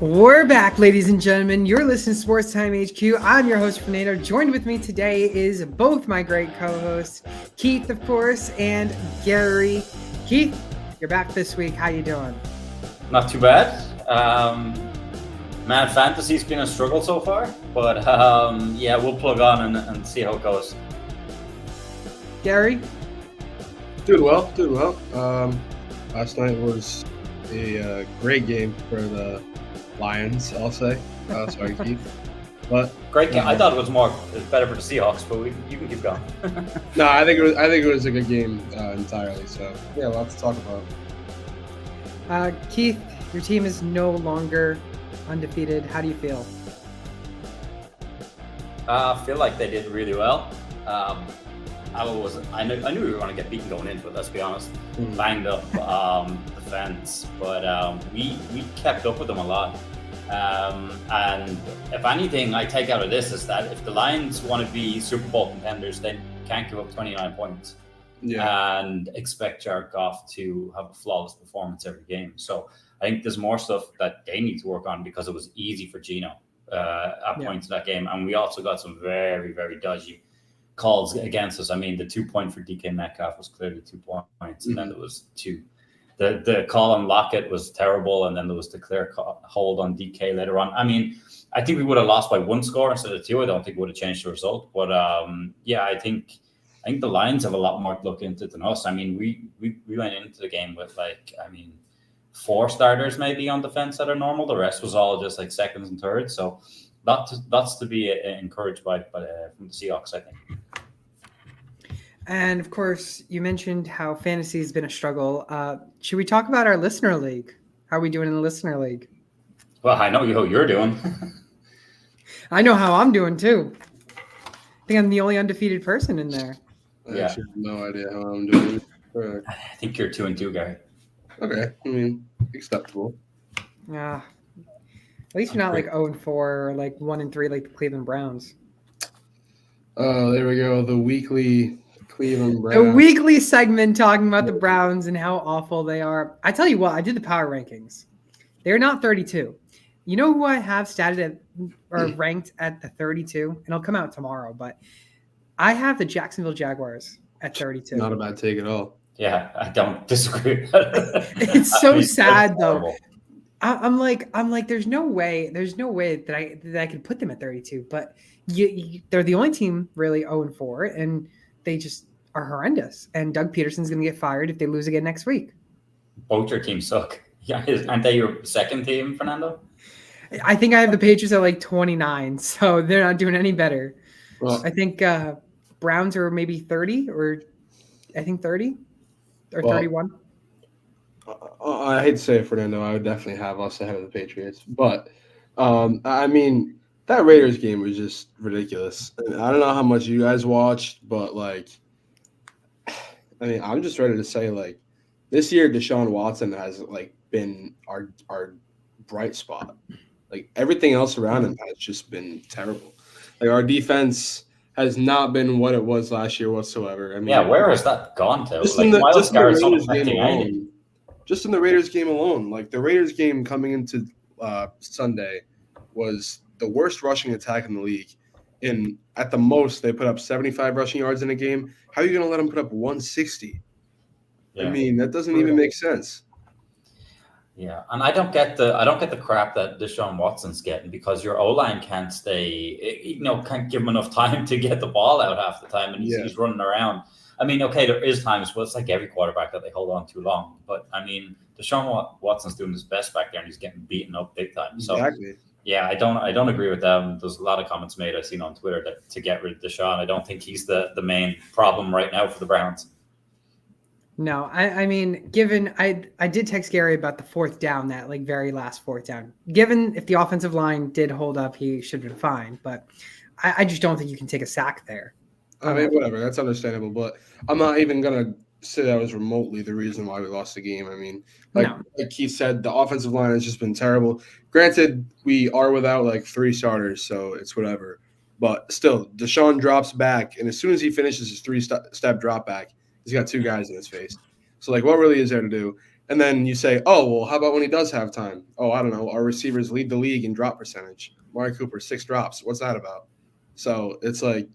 We're back, ladies and gentlemen. You're listening to Sports Time HQ. I'm your host, Fernando. Joined with me today is both my great co-hosts, Keith, of course, and Gary. Keith, you're back this week. How you doing? Not too bad. Man, fantasy's been a struggle so far, but yeah, we'll plug on and see how it goes. Gary? Doing well. Last night was a great game for the Lions, I'll say. Sorry, Keith. But great game. I thought it was better for the Seahawks, but you can keep going. No, I think it was a good game entirely. So yeah, lots to talk about. Keith, your team is no longer undefeated. How do you feel? I feel like they did really well. I knew we were going to get beaten going into it. Let's be honest. Banged up defense, but we kept up with them a lot. And if anything, I take out of this is that if the Lions want to be Super Bowl contenders, they can't give up 29 points and expect Jared Goff to have a flawless performance every game. So I think there's more stuff that they need to work on because it was easy for Geno at points in that game, and we also got some very, very dodgy calls against us. I mean, the 2 point for DK Metcalf was clearly 2 points, and then there was two. The call on Lockett was terrible, and then there was the clear hold on DK later on. I mean, I think we would have lost by one score instead of two. I don't think it would have changed the result, but yeah, I think the Lions have a lot more to look into than us. I mean, we went into the game with 4 starters maybe on defense that are normal. The rest was all just like seconds and thirds. So that's to be encouraged by from the Seahawks, I think. And of course, you mentioned how fantasy has been a struggle. Should we talk about our listener league? How are we doing in the listener league? Well, I know how you're doing. I know how I'm doing too. I think I'm the only undefeated person in there. I actually have no idea how I'm doing. I think you're 2-2, Gary. Okay, I mean, acceptable. Yeah. At least you're not like 0-4 or like 1-3 like the Cleveland Browns. Oh, there we go. The weekly Cleveland Browns. A weekly segment talking about the Browns and how awful they are. I tell you what, I did the power rankings. They're not 32. You know who I have statted at or ranked at the 32? And it'll come out tomorrow, but I have the Jacksonville Jaguars at 32. Not a bad take at all. Yeah, I don't disagree. It's so sad though. I'm like, there's no way that I could put them at 32, but they're the only team really 0-4, and they just are horrendous. And Doug Peterson's going to get fired if they lose again next week. Both your teams suck. Yeah, aren't they your second team, Fernando? I think I have the Patriots at like 29, so they're not doing any better. Well, I think Browns are maybe 30, or I think 30 or 31. I hate to say it, Fernando. I would definitely have us ahead of the Patriots. But, I mean, that Raiders game was just ridiculous. And I don't know how much you guys watched, but, I'm just ready to say, this year Deshaun Watson has, been our bright spot. Everything else around him has just been terrible. Our defense has not been what it was last year whatsoever. I mean, yeah, where has that gone to? Just in the Raiders game alone. The Raiders game coming into Sunday was the worst rushing attack in the league. And at the most, they put up 75 rushing yards in a game. How are you going to let them put up 160? Yeah. I mean, that doesn't even make sense. Yeah, and I don't get the crap that Deshaun Watson's getting because your O-line can't can't give him enough time to get the ball out half the time, and he's running around. I mean, okay, there is times, but it's like every quarterback that they hold on too long. But I mean, Deshaun Watson's doing his best back there, and he's getting beaten up big time. So yeah, I don't agree with them. There's a lot of comments made I've seen on Twitter that to get rid of Deshaun. I don't think he's the main problem right now for the Browns. No, I mean, given I did text Gary about the fourth down, that very last fourth down. Given if the offensive line did hold up, he should have been fine. But I just don't think you can take a sack there. I mean, whatever. That's understandable. But I'm not even going to say that was remotely the reason why we lost the game. I mean, like Keith said, the offensive line has just been terrible. Granted, we are without 3 starters, so it's whatever. But still, Deshaun drops back, and as soon as he finishes his 3-step drop back, he's got 2 guys in his face. So, what really is there to do? And then you say, oh, well, how about when he does have time? Oh, I don't know. Our receivers lead the league in drop percentage. Amari Cooper, 6 drops. What's that about? So it's like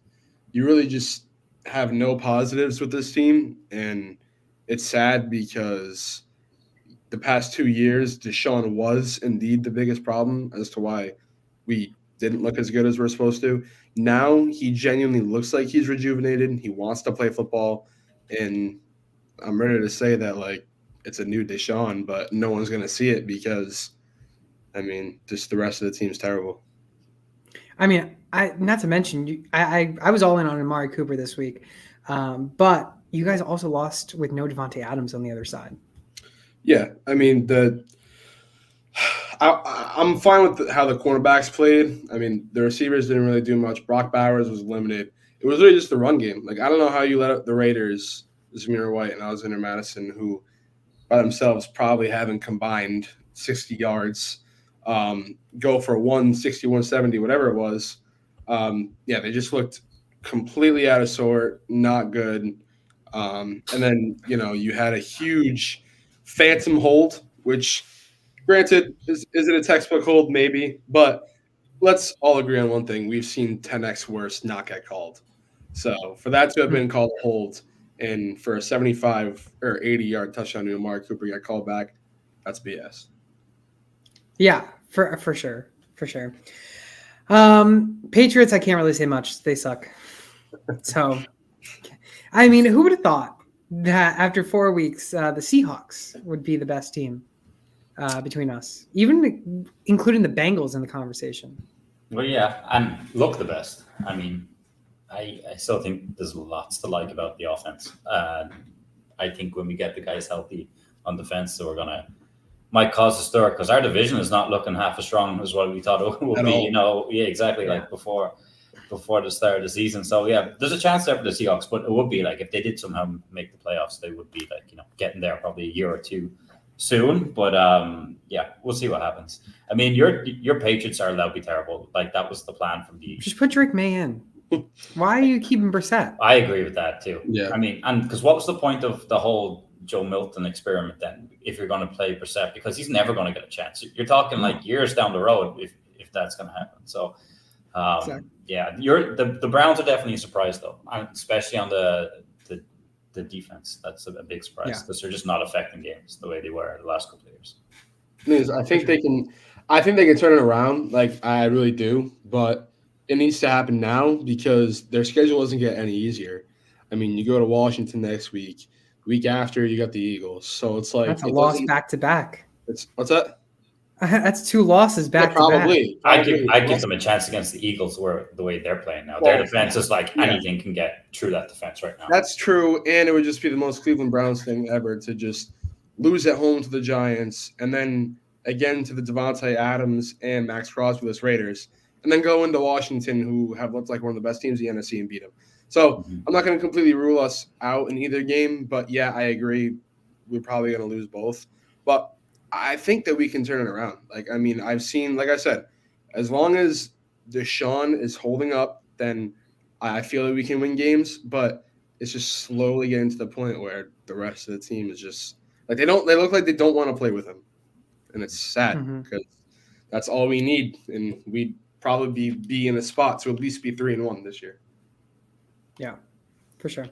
you really just have no positives with this team. And it's sad because the past 2 years, Deshaun was indeed the biggest problem as to why we didn't look as good as we're supposed to. Now he genuinely looks like he's rejuvenated. He wants to play football. And I'm ready to say that, like, it's a new Deshaun, but no one's going to see it because, I mean, just the rest of the team's terrible. I mean, not to mention, I was all in on Amari Cooper this week, but you guys also lost with no Devontae Adams on the other side. Yeah, I mean, I'm fine with how the cornerbacks played. I mean, the receivers didn't really do much. Brock Bowers was limited. It was really just the run game. Like, I don't know how you let up the Raiders, Zamir White and Alexander Madison, who by themselves probably haven't combined 60 yards, go for 160, 170, whatever it was. Yeah, they just looked completely out of sort, not good. And then, you had a huge phantom hold, which, granted, is it a textbook hold? Maybe. But let's all agree on one thing. We've seen 10x worse not get called. So for that to have been called a hold and for a 75 or 80-yard touchdown to Amari Cooper get called back, that's BS. Yeah, for sure. For sure. Patriots, I can't really say much. They suck. So, I mean, who would have thought that after 4 weeks, the Seahawks would be the best team between us, even including the Bengals in the conversation? Well, yeah, and look the best. I mean, I still think there's lots to like about the offense. I think when we get the guys healthy on defense, so might cause a stir because our division is not looking half as strong as what we thought it would At be. all. Yeah, exactly. Like before the start of the season. So yeah, there's a chance there for the Seahawks, but it would be like if they did somehow make the playoffs, they would be like getting there probably a year or two soon. But yeah, we'll see what happens. I mean, your Patriots are allowed to be terrible. Like that was the plan from the. Just put Drake May in. Why are you keeping Brissett? I agree with that too. Yeah. I mean, and because what was the point of the whole Joe Milton experiment then? If you're going to play Brissett, because he's never going to get a chance. You're talking like years down the road if that's going to happen. So, Exactly. yeah, the Browns are definitely a surprise though, and especially on the defense. That's a big surprise because they're just not affecting games the way they were the last couple of years. I think they can turn it around. Like I really do, but it needs to happen now because their schedule doesn't get any easier. I mean, you go to Washington next week. Week after, you got the Eagles. So it's like That's a loss back to back. What's that? That's 2 losses back to back. Probably. I give them a chance against the Eagles where the way they're playing now. Their defense is like anything can get through that defense right now. That's true, and it would just be the most Cleveland Browns thing ever to just lose at home to the Giants and then again to the Devontae Adams and Max Crosby Raiders, and then go into Washington, who have looked like one of the best teams in the NFC, and beat them. So I'm not going to completely rule us out in either game, but yeah, I agree. We're probably going to lose both. But I think that we can turn it around. Like, I mean, I've seen, like I said, as long as Deshaun is holding up, then I feel that we can win games, but it's just slowly getting to the point where the rest of the team is just like they look like they don't want to play with him. And it's sad because that's all we need. And we'd probably be in a spot to at least be 3-1 this year. Yeah, for sure.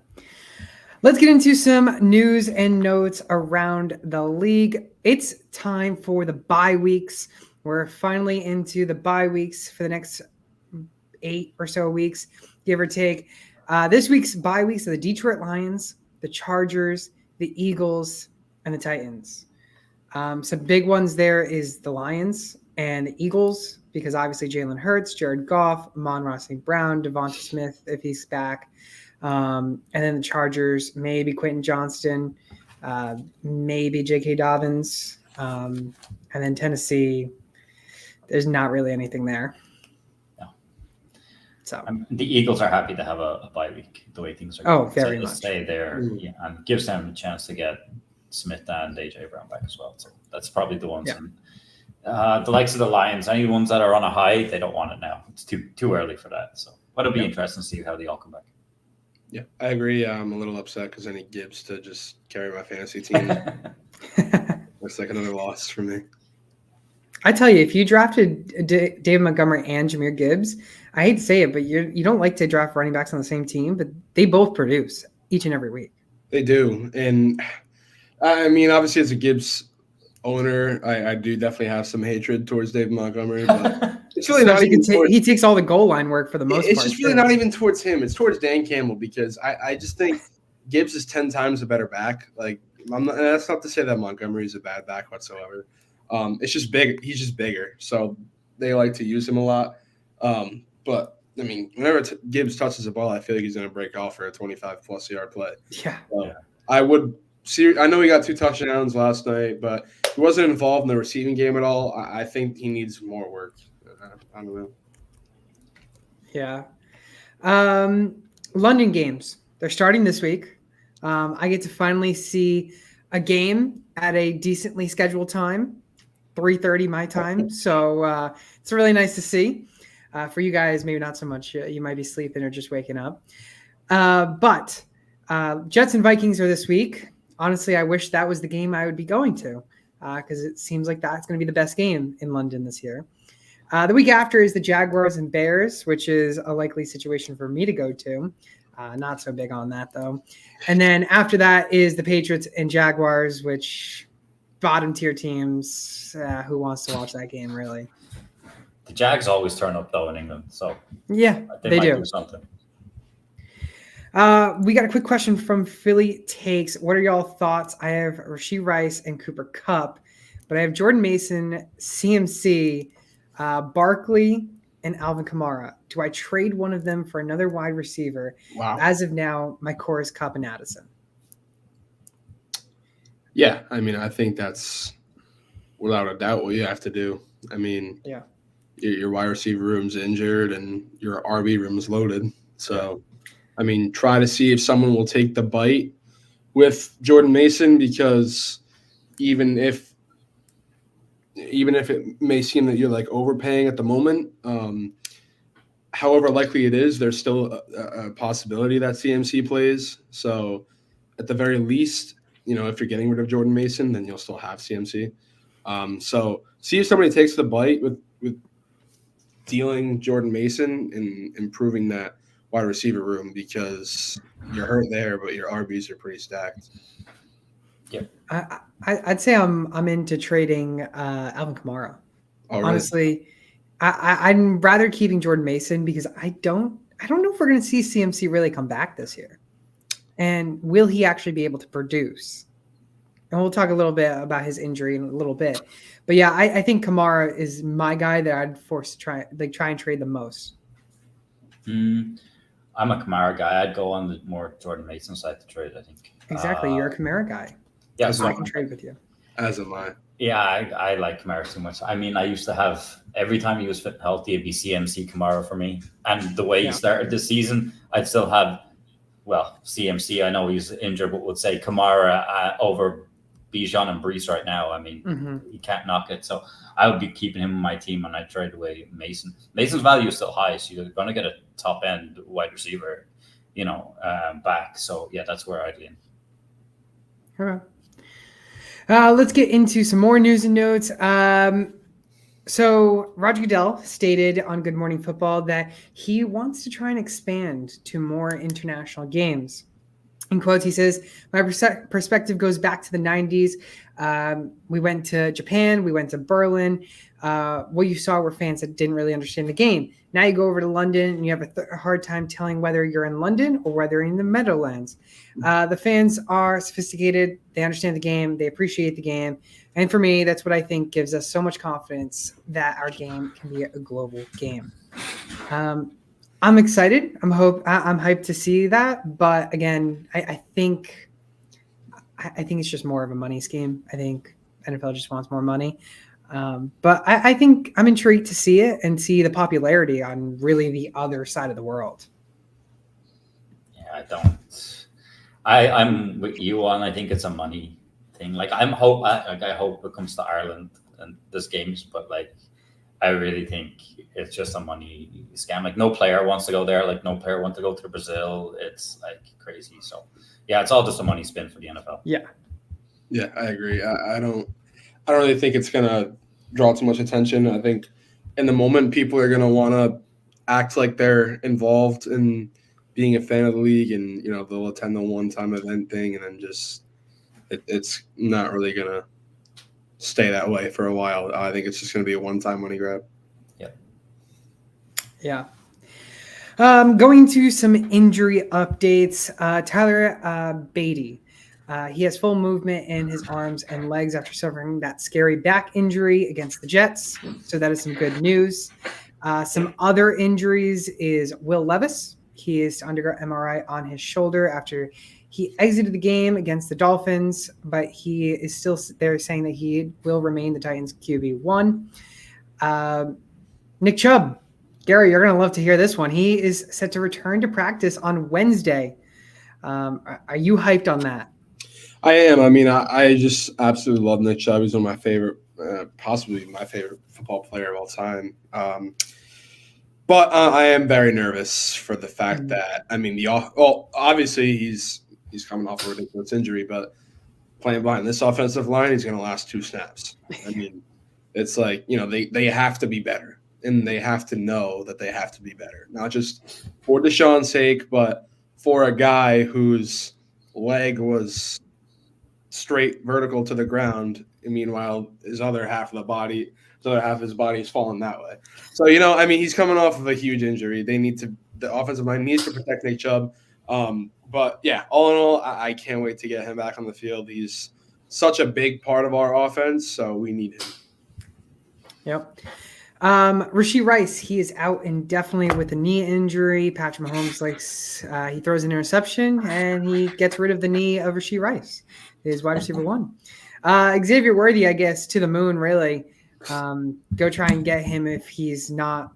Let's get into some news and notes around the league. It's time for the bye weeks. We're finally into the bye weeks for the next 8 or so weeks, give or take. This week's bye weeks are the Detroit Lions, the Chargers, the Eagles, and the Titans. Some big ones there is the Lions and the Eagles, because obviously Jalen Hurts, Jared Goff, Amon-Ra St. Brown, Devonta Smith, if he's back. And then the Chargers, maybe Quentin Johnston, maybe J.K. Dobbins. And then Tennessee, there's not really anything there. No. So the Eagles are happy to have a bye week, the way things are going. Very much. Stay there and gives them a chance to get Smith and A.J. Brown back as well. So that's probably the ones. Yeah. The likes of the Lions, any ones that are on a high, they don't want it now. It's too early for that. So, but it'll be interesting to see how they all come back. Yeah, I agree. I'm a little upset because I need Gibbs to just carry my fantasy team. That's like another loss for me. I tell you, if you drafted David Montgomery and Jahmyr Gibbs, I hate to say it, but you don't like to draft running backs on the same team, but they both produce each and every week. They do. And I mean, obviously, as a Gibbs owner, I do definitely have some hatred towards David Montgomery, but it's really not even towards, he takes all the goal line work for the most part. It's just really not even towards him. It's towards Dan Campbell because I just think Gibbs is 10 times a better back. Like, that's not to say that Montgomery is a bad back whatsoever. It's just big. He's just bigger, so they like to use him a lot. But I mean, whenever Gibbs touches the ball, I feel like he's going to break off for a 25+ yard play. Yeah. I would see. I know he got 2 touchdowns last night, but he wasn't involved in the receiving game at all. I think he needs more work. I don't know. Yeah. London games. They're starting this week. I get to finally see a game at a decently scheduled time, 3:30 my time. So it's really nice to see. For you guys, maybe not so much. You might be sleeping or just waking up. But Jets and Vikings are this week. Honestly, I wish that was the game I would be going to because it seems like that's going to be the best game in London this year. The week after is the Jaguars and Bears, which is a likely situation for me to go to. Not so big on that, though. And then after that is the Patriots and Jaguars, which bottom tier teams. Who wants to watch that game, really? The Jags always turn up, though, in England. So yeah, they might do something. We got a quick question from Philly Takes. What are y'all thoughts? I have Rashee Rice and Cooper Kupp, but I have Jordan Mason, CMC, Barkley, and Alvin Kamara. Do I trade one of them for another wide receiver? Wow. As of now, my core is Kupp and Addison. Yeah, I mean, I think that's without a doubt what you have to do. I mean, yeah, your wide receiver room's injured and your RB room's loaded. So, I mean, try to see if someone will take the bite with Jordan Mason because even if it may seem that you're like overpaying at the moment, however likely it is, there's still a possibility that CMC plays. So at the very least, if you're getting rid of Jordan Mason, then you'll still have CMC. So see if somebody takes the bite with dealing Jordan Mason and improving that wide receiver room because you're hurt there, but your RBs are pretty stacked. Yeah. I'd say I'm into trading Alvin Kamara. Oh, really? Honestly, I'm rather keeping Jordan Mason because I don't know if we're going to see CMC really come back this year, and will he actually be able to produce? And we'll talk a little bit about his injury in a little bit, but yeah, I think Kamara is my guy that I'd force to try and trade the most. I'm a Kamara guy. I'd go on the more Jordan Mason side to trade, I think. Exactly, you're a Kamara guy. Yeah, so I can trade with you. As am I. Yeah, I like Kamara too much. I mean, I used to have every time he was fit and healthy, it'd be CMC Kamara for me. And the way he started this season, I'd still have, CMC. I know he's injured, but would say Kamara over Bijan and Brees right now. I mean, you can't knock it. So I would be keeping him on my team and I'd trade away Mason. Mason's value is still high, so you're going to get a top end wide receiver, back. So yeah, that's where I'd lean. All right. Let's get into some more news and notes. So Roger Goodell stated on Good Morning Football that he wants to try and expand to more international games. In quotes, he says, my perspective goes back to the 90s. We went to Japan. We went to Berlin. What you saw were fans that didn't really understand the game. Now you go over to London and you have a hard time telling whether you're in London or whether you're in the Meadowlands. The fans are sophisticated. They understand the game. They appreciate the game. And for me, that's what I think gives us so much confidence that our game can be a global game. I'm excited. I'm hyped to see that. But again, I think it's just more of a money scheme. I think NFL just wants more money. But I think I'm intrigued to see it and see the popularity on really the other side of the world. Yeah, I'm with you on. I think it's a money thing. Like I hope it comes to Ireland and this games, but like I really think it's just a money scam. Like, no player wants to go there. Like, no player wants to go to Brazil. It's like crazy. So yeah, it's all just a money spin for the NFL. Yeah. Yeah, I agree. I don't really think it's gonna draw too much attention. I think in the moment people are gonna want to act like they're involved in being a fan of the league, and they'll attend the one-time event thing, and then just it's not really gonna stay that way for a while. I think it's just gonna be a one-time money grab. Yeah. Going to some injury updates. Tyler Beatty. He has full movement in his arms and legs after suffering that scary back injury against the Jets. So that is some good news. Some other injuries is Will Levis. He is to undergo MRI on his shoulder after he exited the game against the Dolphins, but he is still there saying that he will remain the Titans QB1. Nick Chubb. Gary, you're going to love to hear this one. He is set to return to practice on Wednesday. Are you hyped on that? I am. I mean, I just absolutely love Nick Chubb. He's one of my favorite, possibly my favorite football player of all time. But I am very nervous for the fact that, I mean, obviously he's coming off a ridiculous injury, but playing behind this offensive line, he's going to last 2 snaps. I mean, it's like, they have to be better. And they have to know that they have to be better, not just for Deshaun's sake, but for a guy whose leg was straight vertical to the ground. And meanwhile, his other half of his body is falling that way. So, I mean, he's coming off of a huge injury. The offensive line needs to protect Nick Chubb. But yeah, all in all, I can't wait to get him back on the field. He's such a big part of our offense, so we need him. Yep. Rashee Rice, he is out indefinitely with a knee injury. Patrick Mahomes he throws an interception and he gets rid of the knee of Rashee Rice, his wide receiver 1. Xavier Worthy, I guess, to the moon, really. Go try and get him if he's not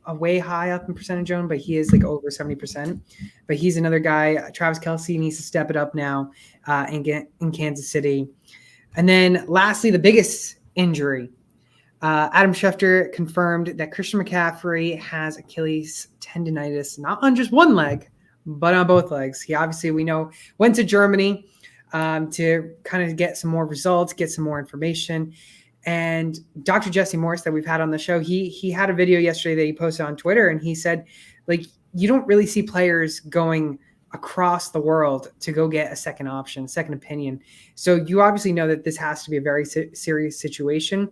way high up in percentage owned, but he is like over 70%. But he's another guy. Travis Kelce needs to step it up now and get in Kansas City. And then lastly, the biggest injury. Adam Schefter confirmed that Christian McCaffrey has Achilles tendonitis, not on just one leg, but on both legs. He obviously, we know, went to Germany to kind of get some more results, get some more information. And Dr. Jesse Morse that we've had on the show, he had a video yesterday that he posted on Twitter, and he said, like, you don't really see players going across the world to go get a second option, second opinion. So you obviously know that this has to be a very serious situation.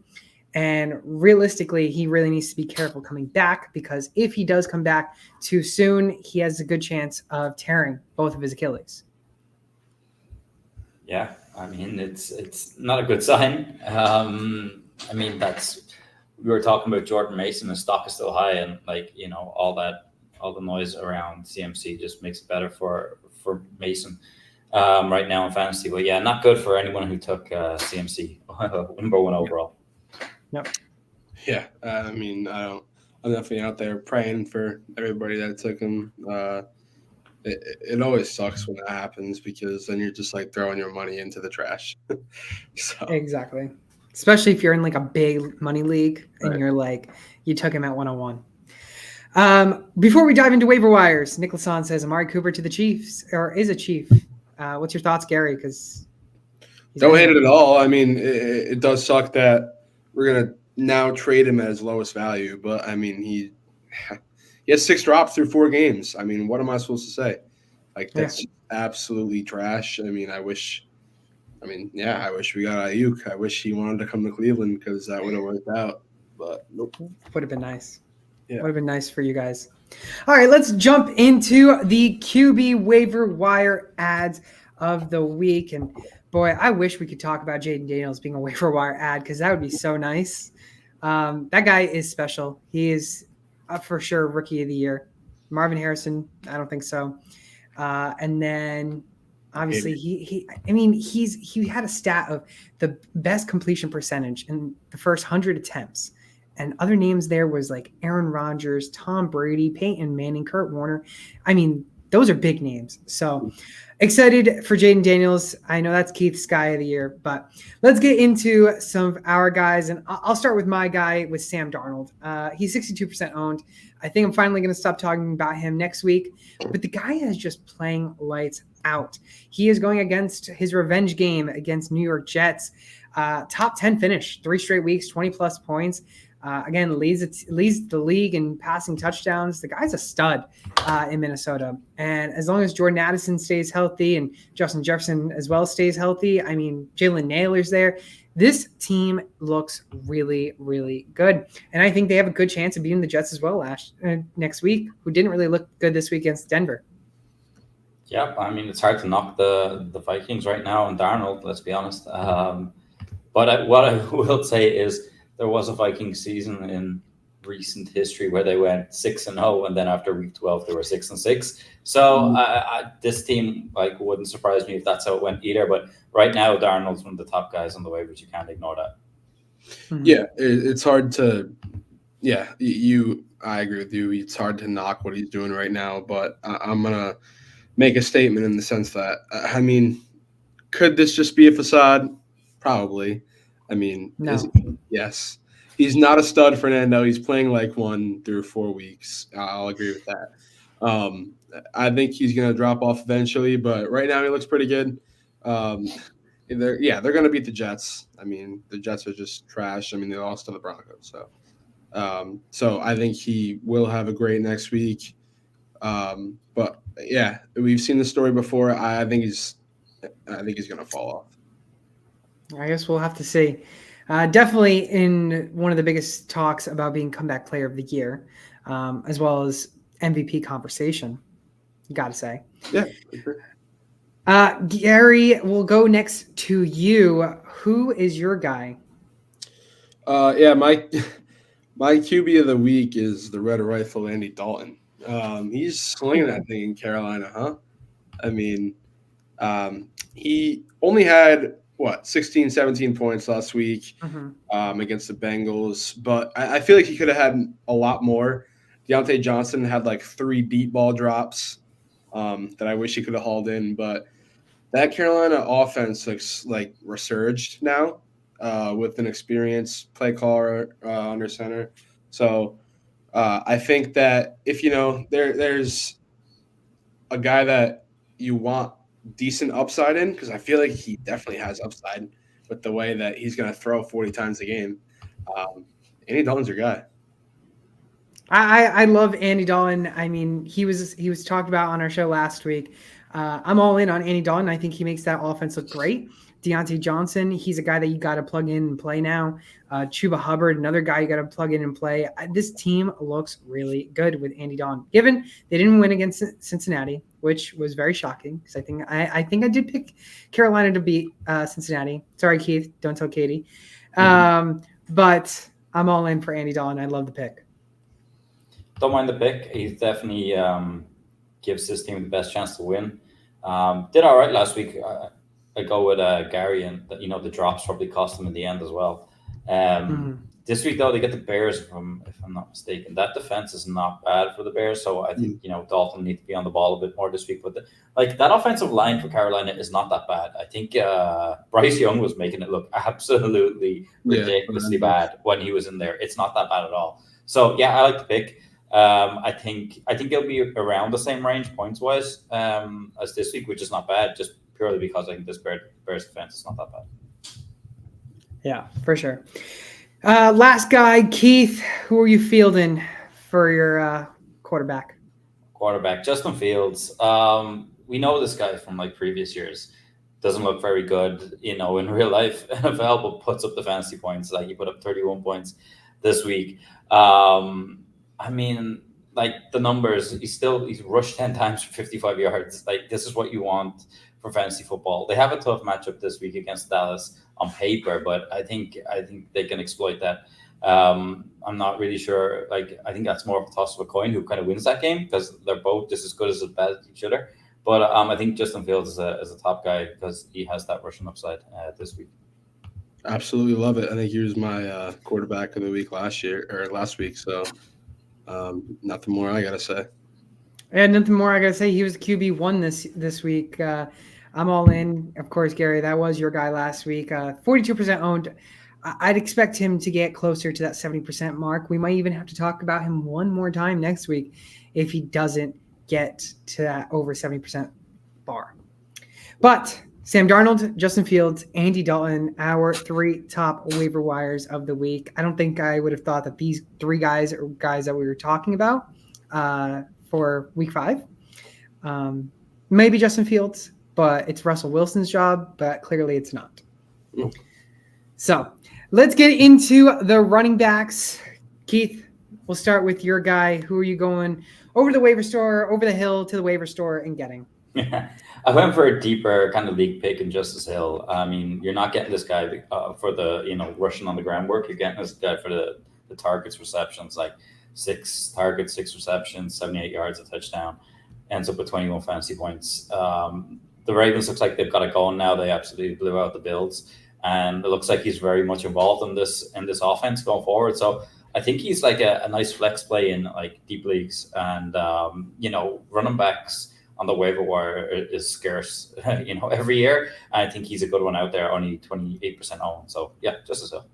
And realistically, he really needs to be careful coming back, because if he does come back too soon, he has a good chance of tearing both of his Achilles. Yeah, I mean, it's not a good sign. I mean, we were talking about Jordan Mason, the stock is still high, and all the noise around CMC just makes it better for Mason right now in fantasy. But yeah, not good for anyone who took CMC number 1 overall. Yep. Yeah, I mean, I'm definitely out there praying for everybody that took him. It always sucks when that happens, because then you're just like throwing your money into the trash. So. Exactly. Especially if you're in like a big money league and Right. you're like, you took him at 101. Before we dive into waiver wires, Nick Lasan says Amari Cooper to the Chiefs, or is a Chief. What's your thoughts, Gary? Because don't hate it at all. I mean, it does suck that we're gonna now trade him at his lowest value, but I mean, he has 6 drops through 4 games. I mean, what am I supposed to say? Like, that's absolutely trash. I mean, I wish we got Ayuk. I wish he wanted to come to Cleveland, because that would have worked out. But nope. would have been nice. Yeah. Would have been nice for you guys. All right, let's jump into the QB waiver wire ads of the week. And boy, I wish we could talk about Jaden Daniels being a waiver wire ad, because that would be so nice. That guy is special. He is for sure rookie of the year. Marvin Harrison, I don't think so. And then obviously he had a stat of the best completion percentage in the first 100 attempts. And other names there was like Aaron Rodgers, Tom Brady, Peyton Manning, Kurt Warner. I mean, Those are big names. So excited for Jaden Daniels. I know that's Keith's guy of the year, but let's get into some of our guys. And I'll start with my guy with Sam Darnold. He's 62% owned. I think I'm finally going to stop talking about him next week. But the guy is just playing lights out. He is going against his revenge game against New York Jets. Top 10 finish, 3 straight weeks, 20-plus points. Again, leads the league in passing touchdowns. The guy's a stud in Minnesota. And as long as Jordan Addison stays healthy and Justin Jefferson as well stays healthy, I mean, Jalen Naylor's there. This team looks really, really good. And I think they have a good chance of beating the Jets as well next week, who didn't really look good this week against Denver. Yeah, I mean, it's hard to knock the Vikings right now and Darnold, let's be honest. But what I will say is there was a Viking season in recent history where they went 6-0, and then after week 12 they were 6-6. So this team wouldn't surprise me if that's how it went either. But right now, Darnold's one of the top guys on the waivers. You can't ignore that. Yeah, it's hard to. Yeah, I agree with you. It's hard to knock what he's doing right now, but I'm gonna make a statement in the sense that I mean, could this just be a facade? Probably. I mean, no. Yes. He's not a stud, Fernando. He's playing like 1 through 4 weeks. I'll agree with that. I think he's going to drop off eventually, but right now he looks pretty good. They're going to beat the Jets. I mean, the Jets are just trash. I mean, they lost to the Broncos. So I think he will have a great next week. But yeah, we've seen the story before. I think he's going to fall off. I guess we'll have to see. Definitely in one of the biggest talks about being comeback player of the year, as well as MVP conversation, you got to say. Yeah. Gary, we'll go next to you. Who is your guy? My QB of the week is the Red Rifle, Andy Dalton. He's slinging that thing in Carolina, huh? I mean, he only had 16, 17 points last week against the Bengals. But I feel like he could have had a lot more. Deontay Johnson had 3 deep ball drops that I wish he could have hauled in. But that Carolina offense looks like resurged now with an experienced play caller under center. So I think that if, there's a guy that you want decent upside in, because I feel like he definitely has upside with the way that he's going to throw 40 times a game. Andy Dalton's your guy. I love Andy Dalton. I mean, he was talked about on our show last week. I'm all in on Andy Dalton. I think he makes that offense look great. Deontay Johnson, he's a guy that you got to plug in and play now. Chuba Hubbard, another guy you got to plug in and play. This team looks really good with Andy Dalton. Given they didn't win against Cincinnati, which was very shocking because I think I did pick Carolina to beat Cincinnati. Sorry, Keith, don't tell Katie. But I'm all in for Andy Dalton. I love the pick. Don't mind the pick. He definitely gives this team the best chance to win. Did all right last week. I go with Gary, and the drops probably cost them in the end as well. This week though, they get the Bears, if I'm not mistaken. That defense is not bad for the Bears, so I think Dalton need to be on the ball a bit more this week. But that offensive line for Carolina is not that bad. I think Bryce Young was making it look absolutely ridiculously bad when he was in there. It's not that bad at all. So yeah, I like the pick. I think it'll be around the same range points wise as this week, which is not bad. Just purely because I think this Bears defense is not that bad. Yeah, for sure. Last guy, Keith, who are you fielding for your quarterback? Quarterback, Justin Fields. We know this guy from previous years. Doesn't look very good, in real life NFL, but puts up the fantasy points. He put up 31 points this week. I mean, the numbers, he's rushed 10 times for 55 yards. This is what you want for fantasy football. They have a tough matchup this week against Dallas on paper, but I think they can exploit that. I'm not really sure. I think that's more of a toss of a coin who kind of wins that game, because they're both just as good as bad as each other. But I think Justin Fields is a top guy because he has that rushing upside this week. Absolutely love it. I think he was my quarterback of the week last week. So nothing more I gotta say. And nothing more I gotta say. He was QB1 this week. I'm all in. Of course, Gary, that was your guy last week. 42% owned. I'd expect him to get closer to that 70% mark. We might even have to talk about him one more time next week if he doesn't get to that over 70% bar. But Sam Darnold, Justin Fields, Andy Dalton, our 3 top waiver wires of the week. I don't think I would have thought that these 3 guys are guys that we were talking about for week 5. Maybe Justin Fields, but it's Russell Wilson's job, but clearly it's not. So let's get into the running backs. Keith, we'll start with your guy. Who are you going over the waiver store, over the hill to the waiver store and getting? I went for a deeper kind of league pick in Justice Hill. I mean, you're not getting this guy for the, rushing on the ground work. You're getting this guy for the targets, receptions, like 6 targets, 6 receptions, 78 yards, a touchdown. Ends up with 21 fantasy points. The Ravens looks like they've got it going now. They absolutely blew out the Bills. And it looks like he's very much involved in this offense going forward. So I think he's like a nice flex play in like deep leagues. And, running backs on the waiver wire is scarce, every year. I think he's a good one out there, only 28% owned. So, yeah, just as so.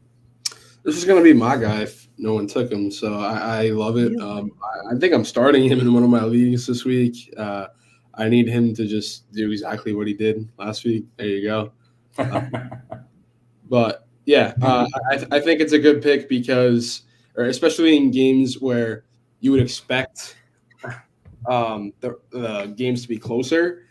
This is going to be my guy if no one took him. So I love it. I think I'm starting him in one of my leagues this week. I need him to just do exactly what he did last week. There you go. But, yeah, I think it's a good pick because – or especially in games where you would expect the games to be closer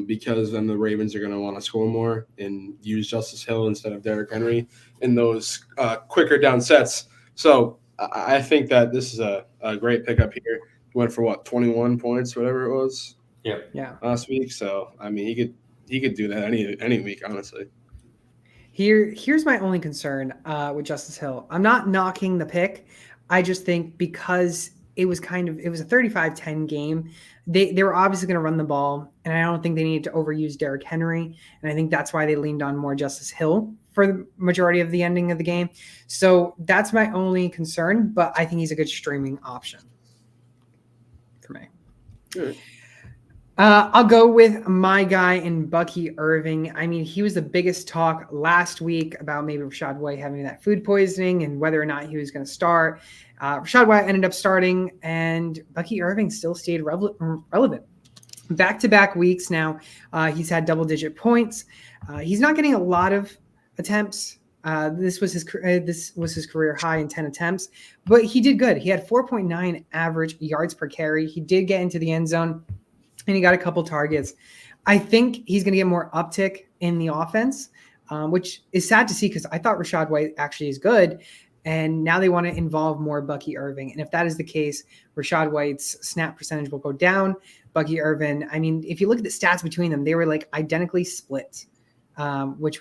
because then the Ravens are going to want to score more and use Justice Hill instead of Derrick Henry in those quicker down sets. So I think that this is a great pickup here. He went for 21 points, whatever it was. Yeah. Last week. So I mean, he could do that any week, honestly. Here's my only concern with Justice Hill. I'm not knocking the pick. I just think because it was a 35-10 game, they were obviously going to run the ball, and I don't think they needed to overuse Derrick Henry, and I think that's why they leaned on more Justice Hill for the majority of the ending of the game. So that's my only concern, but I think he's a good streaming option for me. Good. I'll go with my guy in Bucky Irving. I mean, he was the biggest talk last week about maybe Rachaad White having that food poisoning and whether or not he was going to start. Rachaad White ended up starting, and Bucky Irving still stayed relevant. Back-to-back weeks now, he's had double-digit points. He's not getting a lot of attempts. This was his career high in 10 attempts, but he did good. He had 4.9 average yards per carry. He did get into the end zone, and he got a couple targets. I think he's going to get more uptick in the offense, which is sad to see because I thought Rachaad White actually is good, and now they want to involve more Bucky Irving. And if that is the case, Rachaad White's snap percentage will go down. Bucky Irving, I mean, if you look at the stats between them, they were like identically split, which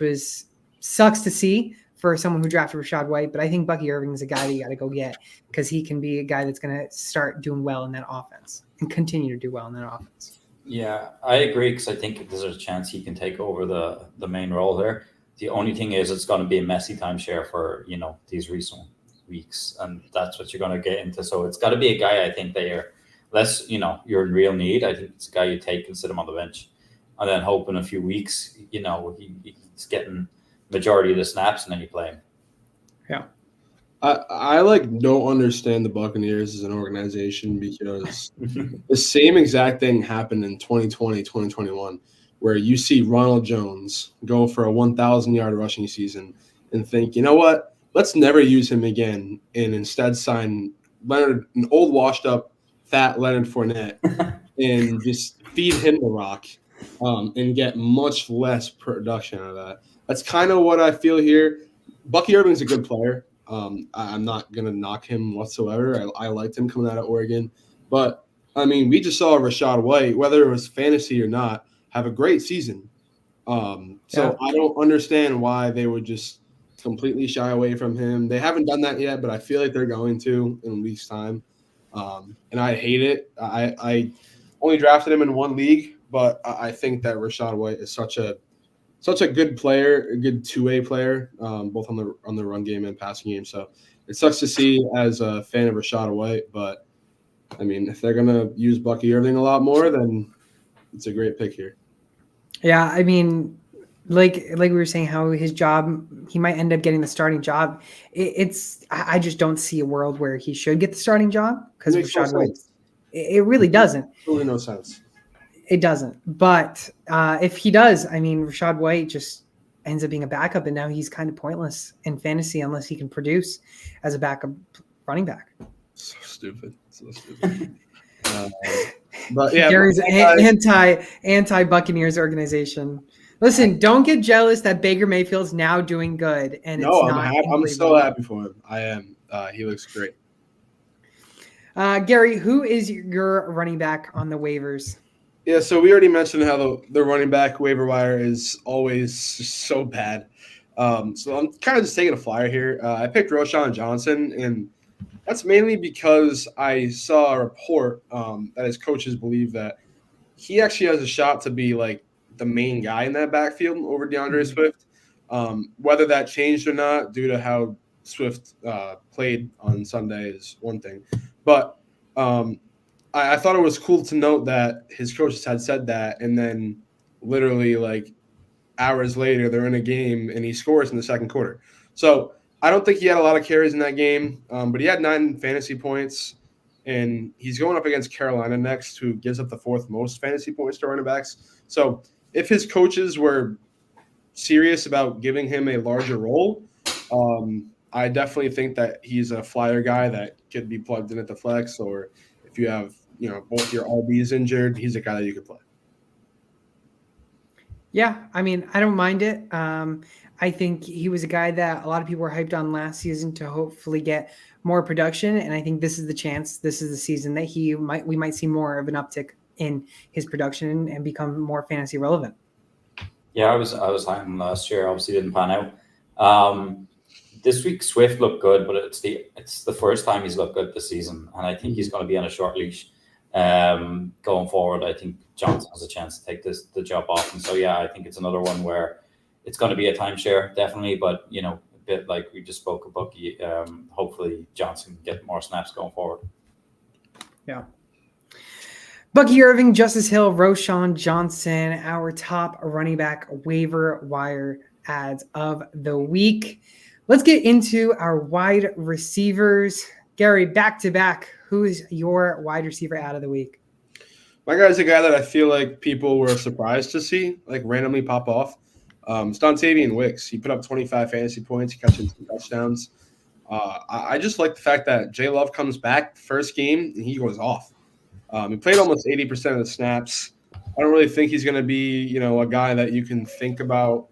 sucks to see for someone who drafted Rachaad White. But I think Bucky Irving is a guy that you got to go get because he can be a guy that's going to start doing well in that offense and continue to do well in that offense. Yeah, I agree because I think there's a chance he can take over the main role there. The only thing is it's going to be a messy timeshare for, these recent weeks, and that's what you're going to get into. So it's got to be a guy I think that you're less, you're in real need. I think it's a guy you take and sit him on the bench and then hope in a few weeks, he's getting majority of the snaps and then you play him. Yeah. I don't understand the Buccaneers as an organization because the same exact thing happened in 2020, 2021, where you see Ronald Jones go for a 1,000-yard rushing season and think, you know what, let's never use him again, and instead sign an old washed-up, fat Leonard Fournette and just feed him the rock and get much less production out of that. That's kind of what I feel here. Bucky Irving's a good player. I'm not going to knock him whatsoever. I liked him coming out of Oregon. But, I mean, we just saw Rachaad White, whether it was fantasy or not, have a great season. So I don't understand why they would just completely shy away from him. They haven't done that yet, but I feel like they're going to in a week's time. And I hate it. I only drafted him in one league, but I think that Rachaad White is such a good player, a good two-way player, both on the run game and passing game. So it sucks to see as a fan of Rachaad White, but I mean, if they're gonna use Bucky Irving a lot more, then it's a great pick here. Yeah, I mean, like we were saying, how his job, he might end up getting the starting job. I just don't see a world where he should get the starting job because Rashad White. It really doesn't. Totally no sense. It doesn't. But if he does, I mean, Rashad White just ends up being a backup, and now he's kind of pointless in fantasy unless he can produce as a backup running back. So stupid. But yeah, Gary's anti Buccaneers organization. Listen, don't get jealous that Baker Mayfield's now doing good, and no, it's not. I'm so happy for him. I am. He looks great. Gary, who is your running back on the waivers? Yeah, so we already mentioned how the running back waiver wire is always so bad. So I'm kind of just taking a flyer here. I picked Roschon Johnson, and that's mainly because I saw a report that his coaches believe that he actually has a shot to be like the main guy in that backfield over DeAndre Swift. Whether that changed or not due to how Swift played on Sunday is one thing. But I thought it was cool to note that his coaches had said that, and then literally like hours later, they're in a game and he scores in the second quarter. So I don't think he had a lot of carries in that game, but he had 9 fantasy points, and he's going up against Carolina next, who gives up the 4th most fantasy points to running backs. So if his coaches were serious about giving him a larger role, I definitely think that he's a flyer guy that could be plugged in at the flex, or if you have both your RBs injured, he's a guy that you could play. Yeah, I mean, I don't mind it. I think he was a guy that a lot of people were hyped on last season to hopefully get more production, and I think this is the chance. This is the season that we might see more of an uptick in his production and become more fantasy relevant. Yeah, I was high on him last year. Obviously, didn't pan out. This week Swift looked good, but it's the first time he's looked good this season, and I think he's going to be on a short leash going forward. I think Johnson has a chance to take the job off, and so yeah, I think it's another one where it's going to be a timeshare, definitely. But a bit like we just spoke about, hopefully Johnson can get more snaps going forward. Yeah. Bucky Irving, Justice Hill, Roschon Johnson, our top running back waiver wire ads of the week. Let's get into our wide receivers. Gary, back to back, who is your wide receiver out of the week? My guy's a guy that I feel like people were surprised to see, like randomly pop off. It's Dontavian Wicks. He put up 25 fantasy points, catching 2 touchdowns. I just like the fact that Jay Love comes back first game and he goes off. He played almost 80% of the snaps. I don't really think he's going to be, a guy that you can think about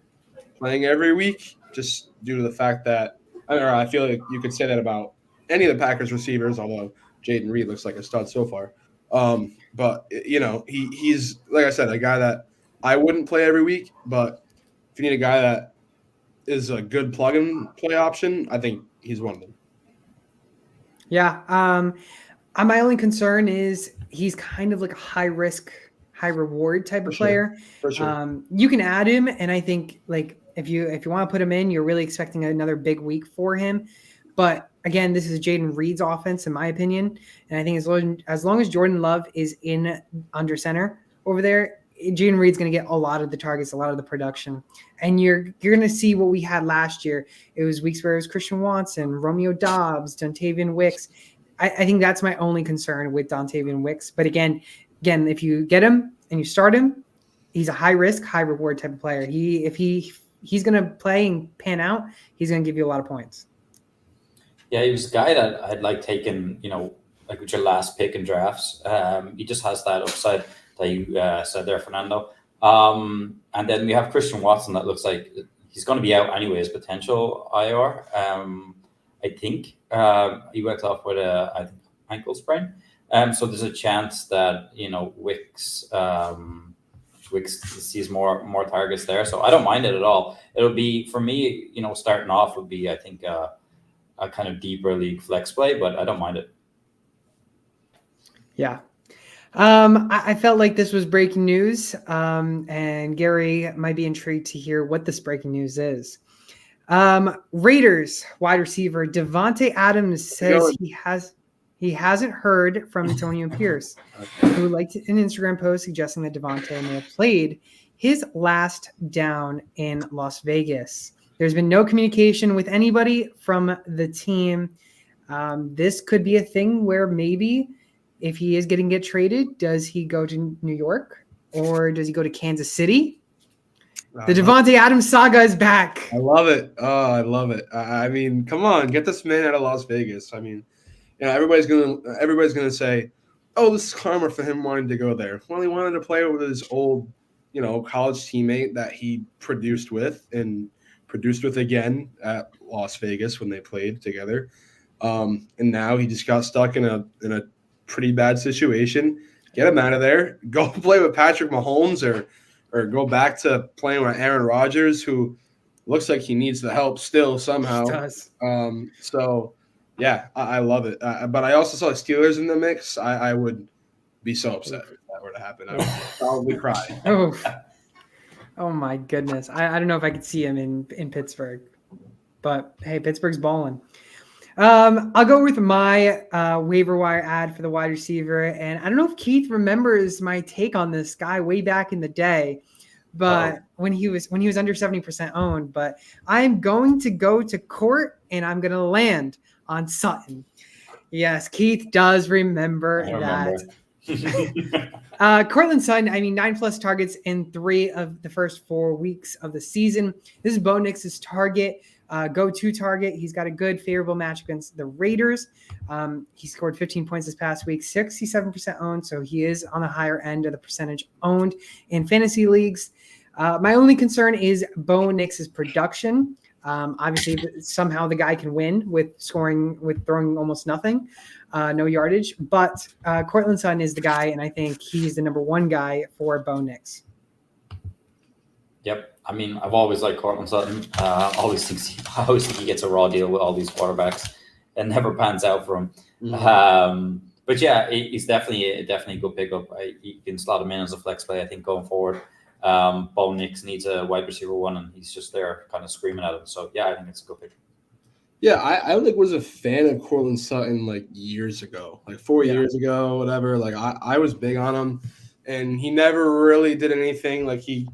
playing every week, just due to the fact that I feel like you could say that about any of the Packers receivers, although Jaden Reed looks like a stud so far. But he's, like I said, a guy that I wouldn't play every week, but if you need a guy that is a good plug-and-play option, I think he's one of them. Yeah. My only concern is he's kind of like a high-risk, high-reward type of player. For sure. You can add him, and I think like if you want to put him in, you're really expecting another big week for him. But again, this is Jaden Reed's offense, in my opinion, and I think as long as Jordan Love is in under center over there, Jaden Reed's going to get a lot of the targets, a lot of the production, and you're going to see what we had last year. It was weeks where it was Christian Watson, Romeo Doubs, Dontavian Wicks. I think that's my only concern with Dontavian Wicks. But again, if you get him and you start him, he's a high risk, high reward type of player. If he's going to play and pan out, he's going to give you a lot of points. Yeah, he was a guy that I'd like taking, like with your last pick in drafts. He just has that upside that you said there, Fernando. And then we have Christian Watson that looks like he's going to be out anyways, potential IR. I think he went off with a ankle sprain. So there's a chance that, Wicks sees more targets there. So I don't mind it at all. It'll be, for me, starting off would be, I think, a kind of deeper league flex play, but I don't mind it. Yeah. I felt like this was breaking news, and Gary might be intrigued to hear what this breaking news is. Raiders wide receiver Devontae Adams says he he hasn't heard from Antonio Pierce, who liked an Instagram post suggesting that Devontae may have played his last down in Las Vegas. There's been no communication with anybody from the team. This could be a thing where maybe if he is going to get traded, does he go to New York or does he go to Kansas City? The Devontae Adams saga is back. I love it. Oh, I love it. I mean, come on, get this man out of Las Vegas. I mean, everybody's gonna say, "Oh, this is karma for him wanting to go there." Well, he wanted to play with his old, college teammate that he produced with again at Las Vegas when they played together. And now he just got stuck in a pretty bad situation. Get him out of there. Go play with Patrick Mahomes or go back to playing with Aaron Rodgers, who looks like he needs the help still somehow. He does. So, yeah, I love it. But I also saw the Steelers in the mix. I would be so upset if that were to happen. I would probably cry. Oh my goodness. I don't know if I could see him in Pittsburgh. But, hey, Pittsburgh's balling. I'll go with my waiver wire ad for the wide receiver. And I don't know if Keith remembers my take on this guy way back in the day, but when he was under 70% owned. But I'm going to go to court and I'm going to land on Sutton. Yes, Keith does remember that. Cortland Sutton, 9+ targets in 3 of the first 4 weeks of the season. This is Bo Nix's target. Go-to target. He's got a good favorable match against the Raiders. He scored 15 points this past week, 67% owned, so he is on the higher end of the percentage owned in fantasy leagues. My only concern is Bo Nix's production. Obviously, somehow the guy can win with throwing almost nothing, no yardage. But Cortland Sutton is the guy, and I think he's the number 1 guy for Bo Nix. Yep. I've always liked Cortland Sutton. I always think he gets a raw deal with all these quarterbacks and never pans out for him. Mm-hmm. But yeah, he's definitely a good pickup. You can slot him in as a flex play, I think, going forward. Bo Nix needs a wide receiver 1, and he's just there kind of screaming at him. So yeah, I think it's a good pick. Yeah, I was a fan of Cortland Sutton like years ago, like 4 years ago, whatever. Like I was big on him, and he never really did anything. Like he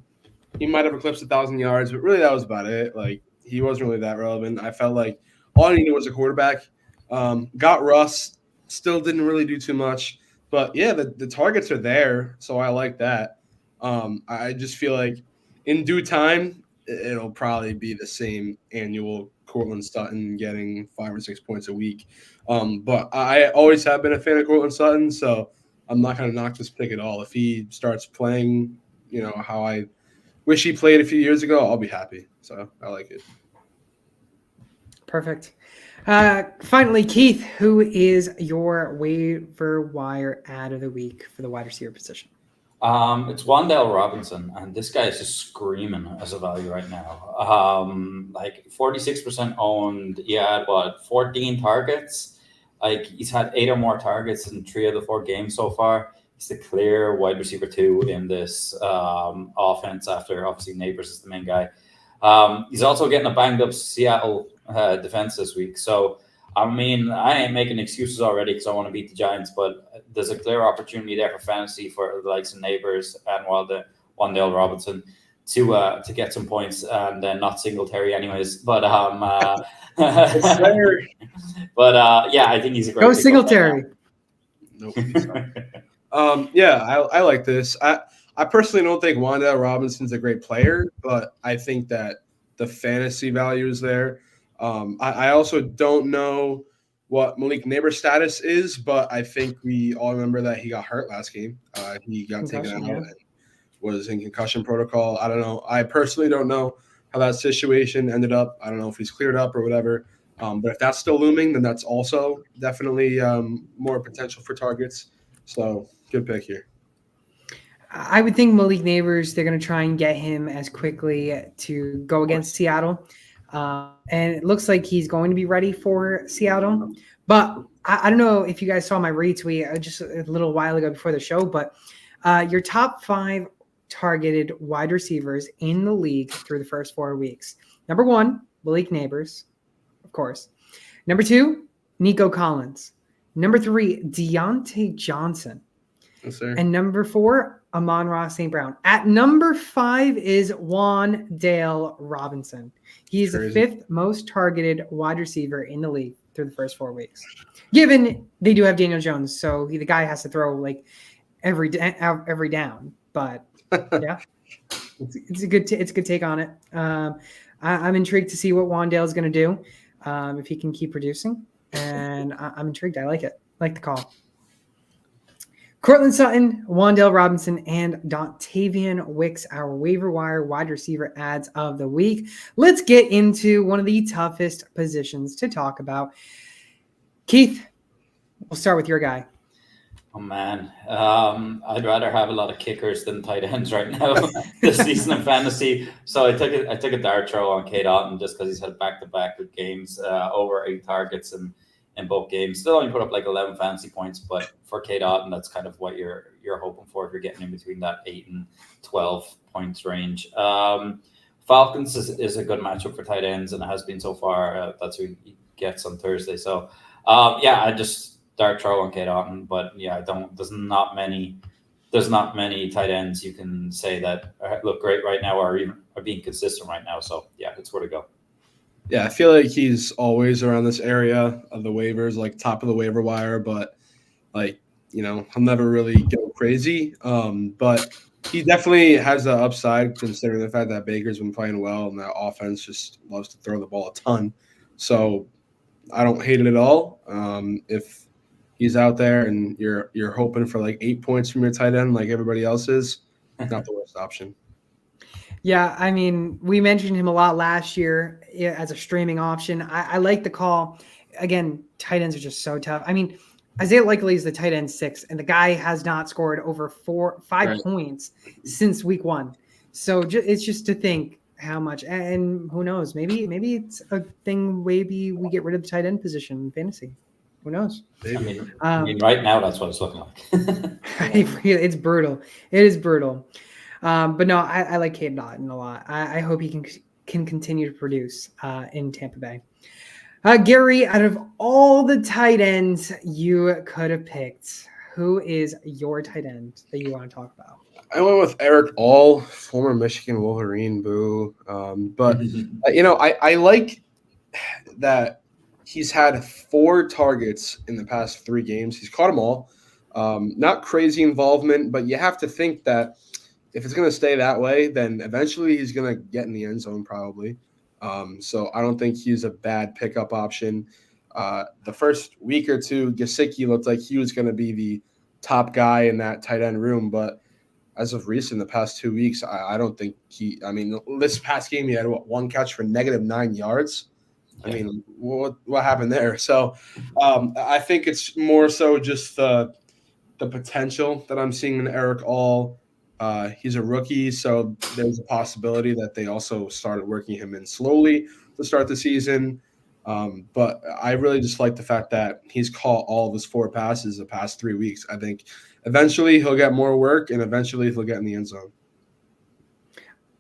might have eclipsed 1,000 yards, but really that was about it. Like he wasn't really that relevant. I felt like all I needed was a quarterback. Got Russ, still didn't really do too much, but yeah, the targets are there, so I like that. I just feel like in due time, it'll probably be the same annual Cortland Sutton getting 5 or 6 points a week. But I always have been a fan of Cortland Sutton, so I'm not going to knock this pick at all. If he starts playing, how I wish he played a few years ago, I'll be happy. So I like it. Perfect. Finally, Keith, who is your waiver wire ad of the week for the wide receiver position? It's Wan'Dale Robinson, and this guy is just screaming as a value right now. Like 46% owned. He had 14 targets. Like he's had 8 or more targets in 3 of the 4 games so far. He's the clear wide receiver 2 in this offense after obviously Neighbors is the main guy. He's also getting a banged up Seattle defense this week. So, I ain't making excuses already because I want to beat the Giants, but there's a clear opportunity there for fantasy for the likes of Neighbors and Wan'Dale Robinson to get some points and not Singletary anyways. But yeah, I think he's a great Go Singletary. Nope. I like this. I personally don't think Wan'Dale Robinson's a great player, but I think that the fantasy value is there. I also don't know what Malik Neighbors' status is, but I think we all remember that he got hurt last game. He got taken out and was in concussion protocol. I don't know. I personally don't know how that situation ended up. I don't know if he's cleared up or whatever. But if that's still looming, then that's also definitely more potential for targets. So good pick here. I would think Malik Neighbors, they're going to try and get him as quickly to go against Seattle. And it looks like he's going to be ready for Seattle. But I don't know if you guys saw my retweet just a little while ago before the show, but your top 5 targeted wide receivers in the league through the first 4 weeks. Number 1, Malik Neighbors, of course. Number 2, Nico Collins. Number 3, Deontay Johnson. Yes, sir. And number 4, Amon-Ra St. Brown. At number 5 is Wan'Dale Robinson. He's the 5th most targeted wide receiver in the league through the first 4 weeks. Given they do have Daniel Jones, so the guy has to throw like every down. But yeah, it's a good take on it. I'm intrigued to see what Wan'Dale is going to do if he can keep producing, and I'm intrigued. I like it. I like the call. Cortland Sutton, Wan'Dale Robinson, and Dontavian Wicks, our waiver wire wide receiver ads of the week. Let's get into one of the toughest positions to talk about. Keith, we'll start with your guy. Oh, man. I'd rather have a lot of kickers than tight ends right now this season in fantasy. So I took a dart throw on Cade Otton just because he's had back-to-back good games, over 8 targets in both games. Still only put up like 11 fantasy points, but for Cade Otton, that's kind of what you're hoping for if you're getting in between that 8 and 12 points range. Falcons is a good matchup for tight ends, and it has been so far. That's who he gets on Thursday. So I just dart throw on Cade Otton, but yeah, there's not many tight ends you can say that look great right now or even are being consistent right now. So yeah, it's where to go. Yeah, I feel like he's always around this area of the waivers, like top of the waiver wire, but like, he'll never really go crazy. But he definitely has the upside considering the fact that Baker's been playing well and that offense just loves to throw the ball a ton. So I don't hate it at all. If he's out there and you're hoping for like 8 points from your tight end like everybody else is, not the worst option. Yeah, I mean, we mentioned him a lot last year as a streaming option. I like the call. Again, tight ends are just so tough. I mean, Isaiah Likely is the tight end 6, and the guy has not scored over 5 points since week 1. So it's just to think how much, and who knows, maybe it's a thing. Maybe we get rid of the tight end position in fantasy. Who knows? I mean, right now that's what it's looking like. It's brutal. It is brutal. But no, I like Cade Otton a lot. I hope he can continue to produce in Tampa Bay. Gary, out of all the tight ends you could have picked, who is your tight end that you want to talk about? I went with Eric All, former Michigan Wolverine, boo. But I like that he's had 4 targets in the past 3 games. He's caught them all. Not crazy involvement, but you have to think that if it's going to stay that way, then eventually he's going to get in the end zone probably. So I don't think he's a bad pickup option. The first week or two, Gesicki looked like he was going to be the top guy in that tight end room. But as of recent, the past 2 weeks, I don't think this past game, he had 1 catch for -9 yards. I mean, what happened there? So I think it's more so just the potential that I'm seeing in Eric All. He's a rookie, so there's a possibility that they also started working him in slowly to start the season. But I really just like the fact that he's caught all of his 4 passes the past 3 weeks. I think eventually he'll get more work, and eventually he'll get in the end zone.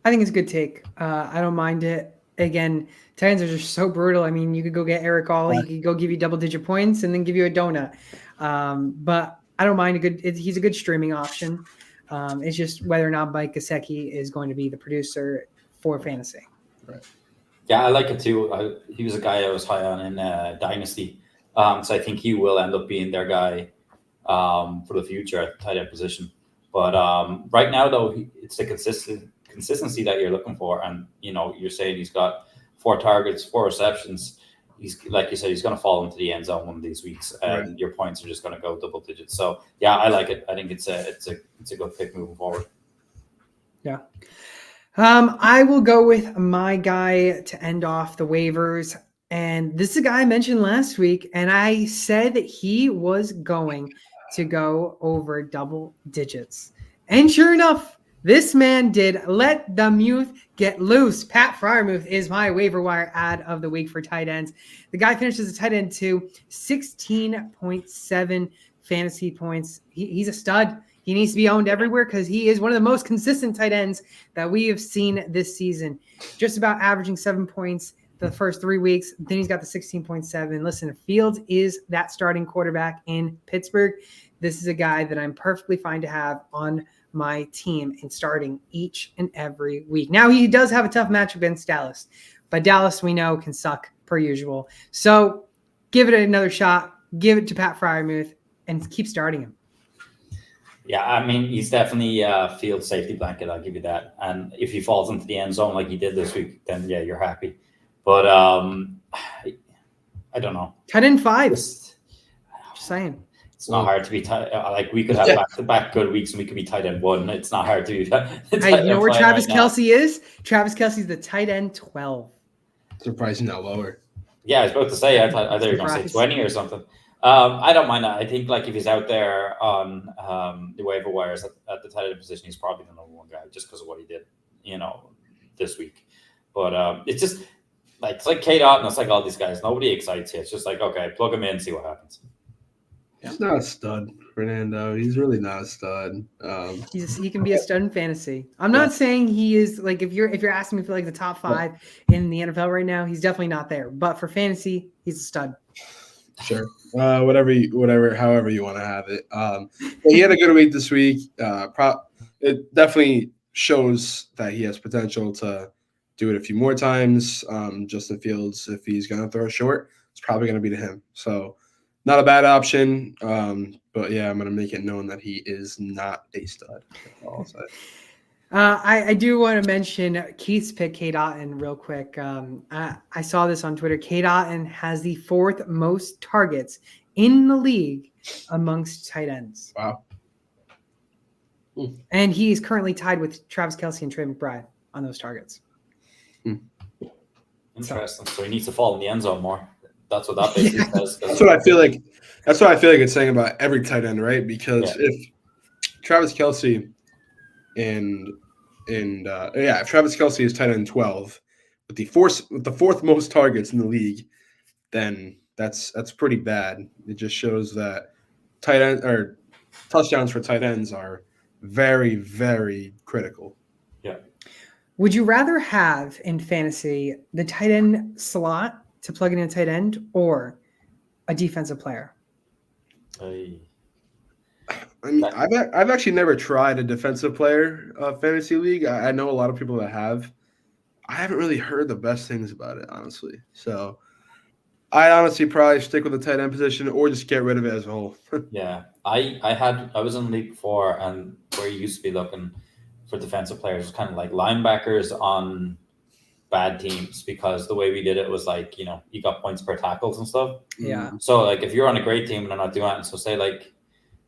I think it's a good take. I don't mind it. Again, tight ends are just so brutal. I mean, you could go get Eric All. He could go give you double-digit points and then give you a donut. But I don't mind he's a good streaming option. It's just whether or not Mike Gesicki is going to be the producer for fantasy. Right. Yeah, I like it too. He was a guy I was high on in Dynasty. So I think he will end up being their guy for the future at the tight end position. But right now, though, it's the consistency that you're looking for. And, you're saying he's got 4 targets, 4 receptions. He's, like you said, he's going to fall into the end zone one of these weeks, and your points are just going to go double digits. So, yeah, I like it. I think it's a good pick moving forward. Yeah. I will go with my guy to end off the waivers. And this is a guy I mentioned last week, and I said that he was going to go over double digits. And sure enough, this man did. Let the Muth get loose. Pat Freiermuth is my waiver wire ad of the week for tight ends. The guy finishes a tight end 2, 16.7 fantasy points. He's a stud. He needs to be owned everywhere because he is one of the most consistent tight ends that we have seen this season. Just about averaging 7 points the first 3 weeks. Then he's got the 16.7. Listen, Fields is that starting quarterback in Pittsburgh. This is a guy that I'm perfectly fine to have on my team and starting each and every week. Now, he does have a tough matchup against Dallas, but Dallas, we know, can suck per usual. So give it another shot. Give it to Pat Freiermuth and keep starting him. Yeah, I mean, he's definitely a field safety blanket. I'll give you that. And if he falls into the end zone like he did this week, then yeah, you're happy. But I don't know. 10-5. Just saying. It's not hard to be tight. Like we could have back-to-back good weeks, and we could be tight end 1. It's not hard to be. Hey, you know where Travis Kelce is? Travis Kelce's the tight end 12. Surprising not lower. Yeah, I was about to say. I thought you were going to say 20 or something. I don't mind that. I think like if he's out there on the waiver wires at the tight end position, he's probably the number 1 guy just because of what he did, this week. But it's just like it's like Kate Otten, it's like all these guys. Nobody excites you. It's just like, okay, plug him in, see what happens. He's not a stud, Fernando. He's really not a stud. He can be a stud in fantasy. I'm not saying he is like if you're asking me for like the top 5 in the NFL right now, he's definitely not there. But for fantasy, he's a stud. Sure. However you want to have it. He had a good week this week. It definitely shows that he has potential to do it a few more times. Justin Fields, if he's going to throw short, it's probably going to be to him. So not a bad option. But yeah, I'm going to make it known that he is not a stud. That's all I'll say. I do want to mention Keith's pick, Kate Otten, real quick. I saw this on Twitter. Kate Otten has the 4th most targets in the league amongst tight ends. Wow. And he's currently tied with Travis Kelce and Trey McBride on those targets. Interesting. So he needs to fall in the end zone more. That's what that basically says. That's what I feel like. That's what I feel like it's saying about every tight end, right? Because if Travis Kelce if Travis Kelce is tight end 12 with the 4th most targets in the league, then that's pretty bad. It just shows that tight end or touchdowns for tight ends are very, very critical. Yeah. Would you rather have in fantasy the tight end slot to plug in a tight end or a defensive player? I mean, I've actually never tried a defensive player fantasy league. I know a lot of people that have. I haven't really heard the best things about it, honestly. So I'd honestly probably stick with the tight end position or just get rid of it as a whole. Yeah, I was in the league before, and where you used to be looking for defensive players, kind of like linebackers on bad teams, because the way we did it was like, you got points per tackles and stuff. Yeah. So like if you're on a great team and they're not doing it, so say like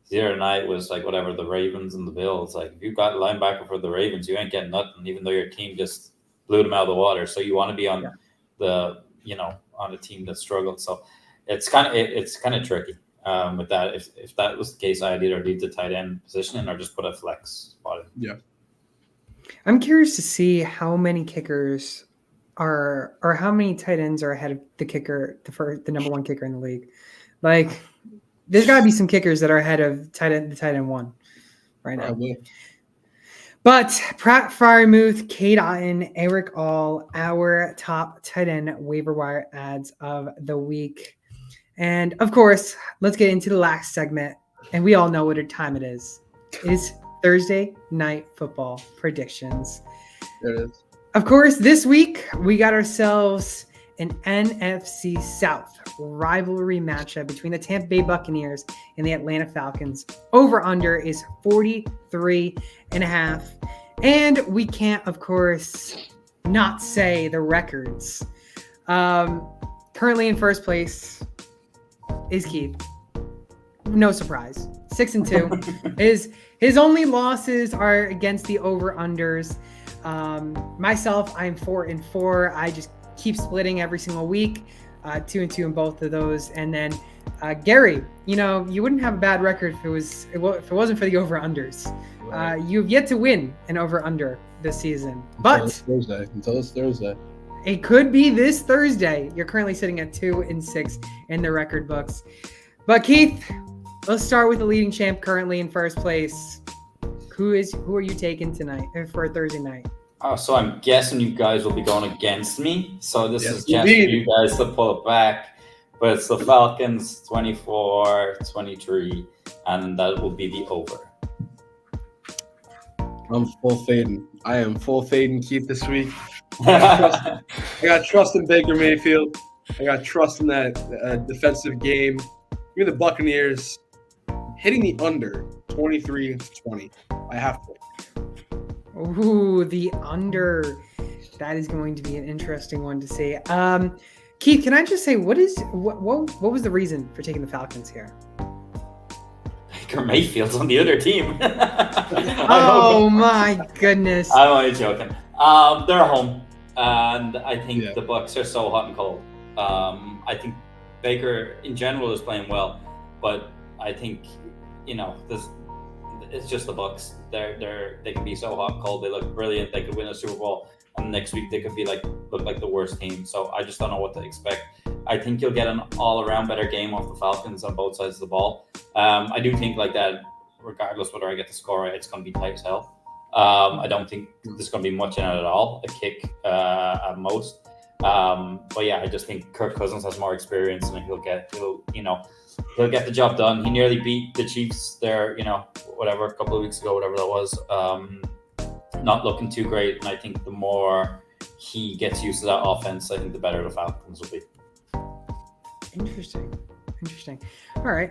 the other night was like whatever, the Ravens and the Bills, like if you got a linebacker for the Ravens, you ain't getting nothing, even though your team just blew them out of the water. So you want to be on on a team that struggled. So it's kind of tricky with that. If that was the case, I'd either leave the tight end position in or just put a flex spot in. Yeah. I'm curious to see how many kickers or how many tight ends are ahead of the kicker, the number 1 kicker in the league. Like, there's got to be some kickers that are ahead of the tight end 1 right now. Probably. But Pat Freiermuth, Kate Otten, Eric All, our top tight end waiver wire ads of the week. And, of course, let's get into the last segment. And we all know what time it is. It's Thursday Night Football predictions. There it is. Of course, this week we got ourselves an NFC South rivalry matchup between the Tampa Bay Buccaneers and the Atlanta Falcons. Over-under is 43.5. And we can't, of course, not say the records. Currently in first place is Keith. No surprise. 6-2. His only losses are against the over-unders. Myself, I'm 4-4. I just keep splitting every single week. 2-2 in both of those. And then Gary, you wouldn't have a bad record if it wasn't for the over-unders. Right. You've yet to win an over-under this season. But until it's Thursday. It could be this Thursday. You're currently sitting at 2-6 in the record books. But Keith, let's start with the leading champ currently in first place. Who are you taking tonight for Thursday night? So I'm guessing you guys will be going against me. So this Yes, is just for you guys to pull it back. But it's the Falcons 24-23, and that will be the over. I'm full fading. I am full fading Keith this week. I got trust in Baker Mayfield. I got trust in that defensive game. Give me the Buccaneers hitting the under 23-20. I have to. Ooh, the under. That is going to be an interesting one to see. Keith, can I just say what was the reason for taking the Falcons here? Baker Mayfield's on the other team. Oh my goodness! I'm only joking. They're home, and I think the Bucs are so hot and cold. I think Baker in general is playing well, but I think this. It's just the Bucs. They can be so hot and cold. They look brilliant. They could win a Super Bowl, and next week they could be look like the worst team. So I just don't know what to expect. I think you'll get an all-around better game off the Falcons on both sides of the ball. I do think like that, regardless whether I get the score right, it's going to be tight as hell. I don't think there's going to be much in it at all. A kick at most. But yeah, I just think Kirk Cousins has more experience, and he'll get the job done. He nearly beat the Chiefs there, a couple of weeks ago, whatever that was. Not looking too great, and I think the more he gets used to that offense, I think the better the Falcons will be. Interesting. All right.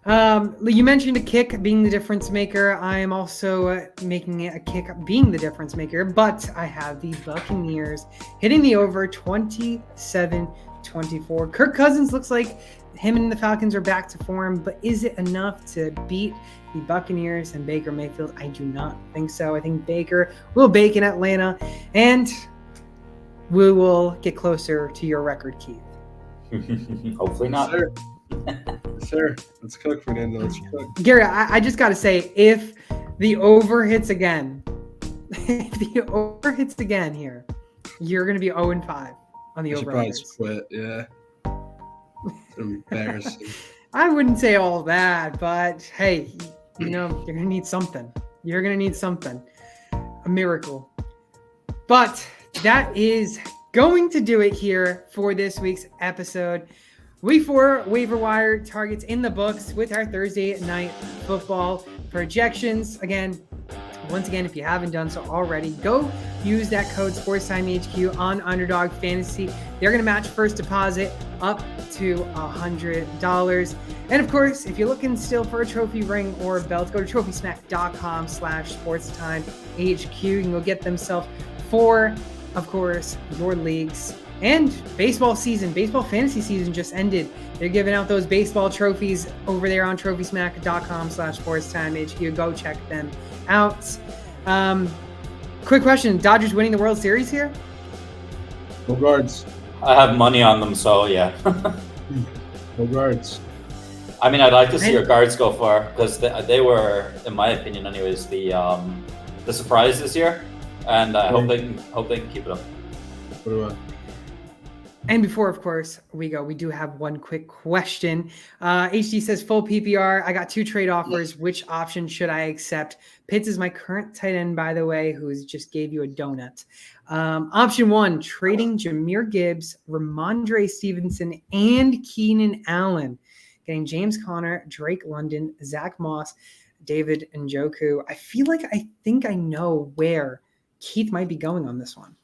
You mentioned a kick being the difference maker. I am also making it a kick being the difference maker, but I have the Buccaneers hitting the over 27-24. Kirk Cousins looks like him and the Falcons are back to form, but is it enough to beat the Buccaneers and Baker Mayfield? I do not think so. I think Baker will bake in Atlanta, and we will get closer to your record, Keith. Hopefully not. Yes, sir. Let's cook, Fernando. Let's cook. Gary, I just got to say, if the over hits again, here, you're going to be 0-5 on the over. Probably split, yeah. Embarrassing. I wouldn't say all that, but hey, you're going to need something. You're going to need something. A miracle. But that is going to do it here for this week's episode. Week 4 waiver wire targets in the books with our Thursday night football projections. Once again, if you haven't done so already, go use that code SportsTimeHQ on Underdog Fantasy. They're going to match first deposit up to $100. And of course, if you're looking still for a trophy ring or a belt, go to TrophySmack.com/SportsTimeHQ. You can go get themselves for, of course, your leagues. And baseball fantasy season just ended. They're giving out those baseball trophies over there on TrophySmack.com/SportsTimeHQ. Go check them out. Quick question: Dodgers winning the World Series here? No guards. I have money on them, so yeah. No guards. I mean, I'd like to see your guards go far because they were, in my opinion, anyways, the surprise this year, and I hope they can keep it up. What do I? And before, of course, we do have one quick question. HD says, full PPR. I got 2 trade offers. Which option should I accept? Pitts is my current tight end, by the way, who just gave you a donut. Option 1, trading Jahmyr Gibbs, Ramondre Stevenson, and Keenan Allen. Getting James Conner, Drake London, Zach Moss, David Njoku. I think I know where Keith might be going on this one.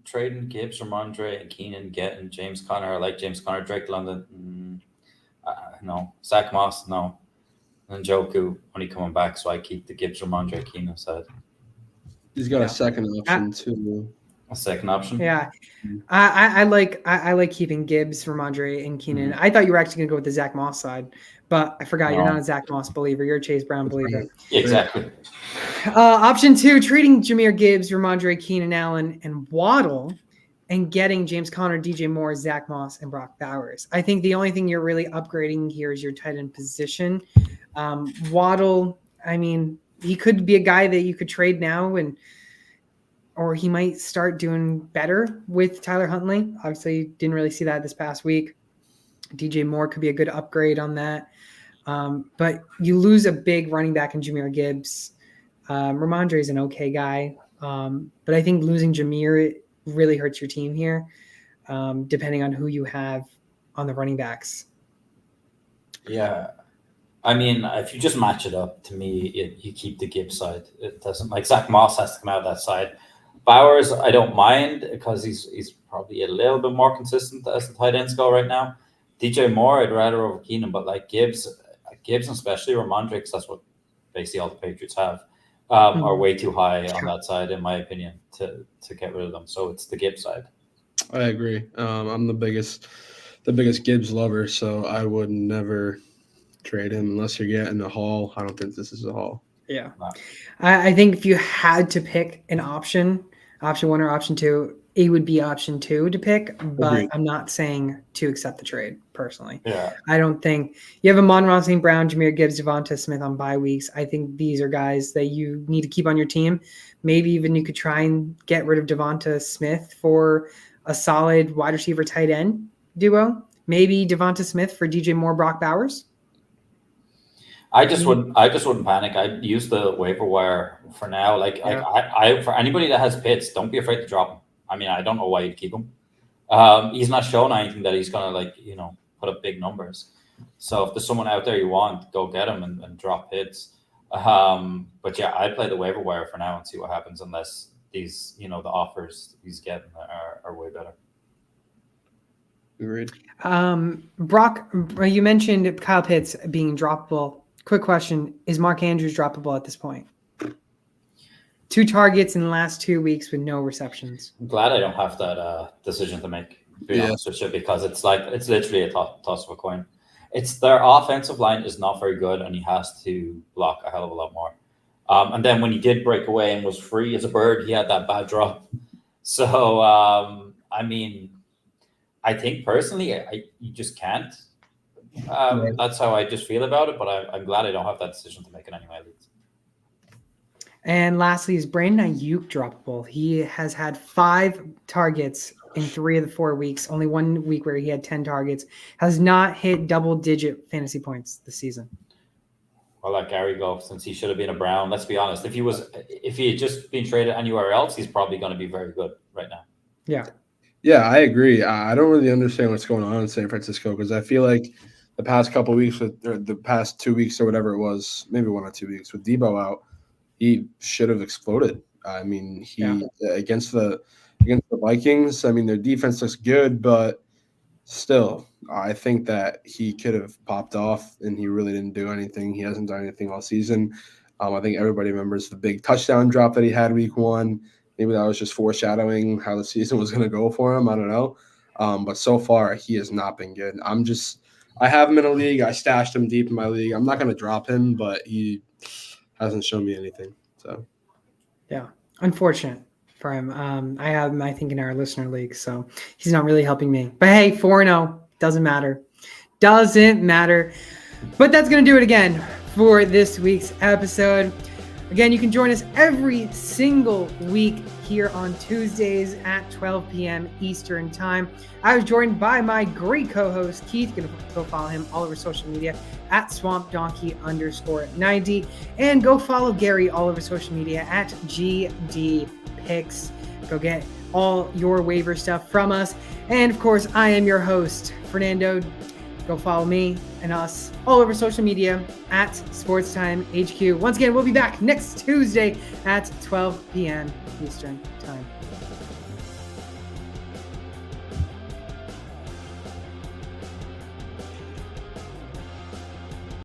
Trading Gibbs, Ramondre, and Keenan, getting James Conner. I like James Conner. Drake London, no. Zach Moss, no. And Njoku only coming back, so I keep the Gibbs, Ramondre, Keenan side. He's got a second option too. A second option? Yeah. I like keeping Gibbs, Ramondre, and Keenan. I thought you were actually going to go with the Zach Moss side, but I forgot you're not a Zach Moss believer. You're a Chase Brown believer. Exactly. Option 2, trading Jahmyr Gibbs, Ramondre, Keenan Allen, and Waddle, and getting James Conner, DJ Moore, Zach Moss, and Brock Bowers. I think the only thing you're really upgrading here is your tight end position. Waddle, I mean, he could be a guy that you could trade now, or he might start doing better with Tyler Huntley. Obviously, didn't really see that this past week. DJ Moore could be a good upgrade on that. But you lose a big running back in Jahmyr Gibbs. Ramondre is an okay guy, but I think losing Jameer really hurts your team here, depending on who you have on the running backs. Yeah. I mean, if you just match it up, to me, you keep the Gibbs side. It doesn't like Zach Moss has to come out that side. Bowers, I don't mind because he's probably a little bit more consistent as the tight ends go right now. DJ Moore, I'd rather over Keenan, but like Gibbs and especially Ramondre, because that's what basically all the Patriots have, are way too high on that side, in my opinion, to get rid of them. So it's the Gibbs side. I agree. I'm the biggest Gibbs lover, so I would never trade him unless you're getting a haul. I don't think this is a haul. Yeah. Wow. I think if you had to pick an option 1 or option 2, it would be option 2 to pick, but Agreed. I'm not saying to accept the trade personally. Yeah. I don't think you have Amon-Ra St. Brown, Jahmyr Gibbs, Devonta Smith on bye weeks. I think these are guys that you need to keep on your team. Maybe even you could try and get rid of Devonta Smith for a solid wide receiver tight end duo. Maybe Devonta Smith for DJ Moore, Brock Bowers. I just wouldn't panic. I'd use the waiver wire for now. I for anybody that has Pitts, don't be afraid to drop him. I mean, I don't know why you'd keep him. He's not shown anything that he's gonna put up big numbers. So if there's someone out there you want, go get him and drop Pitts. But yeah, I'd play the waiver wire for now and see what happens, unless these, the offers he's getting are way better. Agreed. Brock, you mentioned Kyle Pitts being droppable. Quick question. Is Mark Andrews droppable at this point? 2 targets in the last 2 weeks with no receptions. I'm glad I don't have that decision to make, to be honest with you, because it's literally a toss of a coin. It's their offensive line is not very good, and he has to block a hell of a lot more. And then when he did break away and was free as a bird, he had that bad drop. So, I mean, I think personally, you just can't. That's how I just feel about it, but I'm glad I don't have that decision to make in any way. And lastly, is Brandon Ayuk droppable? He has had 5 targets in 3 of the 4 weeks. Only 1 week where he had 10 targets. Has not hit double-digit fantasy points this season. Well, let Gary go, since he should have been a Brown. Let's be honest. If he had just been traded anywhere else, he's probably going to be very good right now. Yeah. Yeah, I agree. I don't really understand what's going on in San Francisco, because I feel like the past couple of weeks, or the past 2 weeks or whatever it was, maybe 1 or 2 weeks with Debo out, he should have exploded. I mean, against the Vikings, I mean, their defense looks good, but still, I think that he could have popped off, and he really didn't do anything. He hasn't done anything all season. I think everybody remembers the big touchdown drop that he had week 1. Maybe that was just foreshadowing how the season was going to go for him. I don't know. But so far, he has not been good. I have him in a league. I stashed him deep in my league. I'm not going to drop him, but he hasn't shown me anything. So, yeah, unfortunate for him. I have him, I think, in our listener league, so he's not really helping me. But hey, 4-0 doesn't matter. Doesn't matter. But that's going to do it again for this week's episode. Again, you can join us every single week here on Tuesdays at 12 p.m. Eastern Time. I was joined by my great co-host, Keith. You can go follow him all over social media at SwampDonkey_90. And go follow Gary all over social media at GDPicks. Go get all your waiver stuff from us. And, of course, I am your host, Fernando. Go follow me and us all over social media at SportsTime HQ. Once again, we'll be back next Tuesday at 12 p.m. Eastern Time.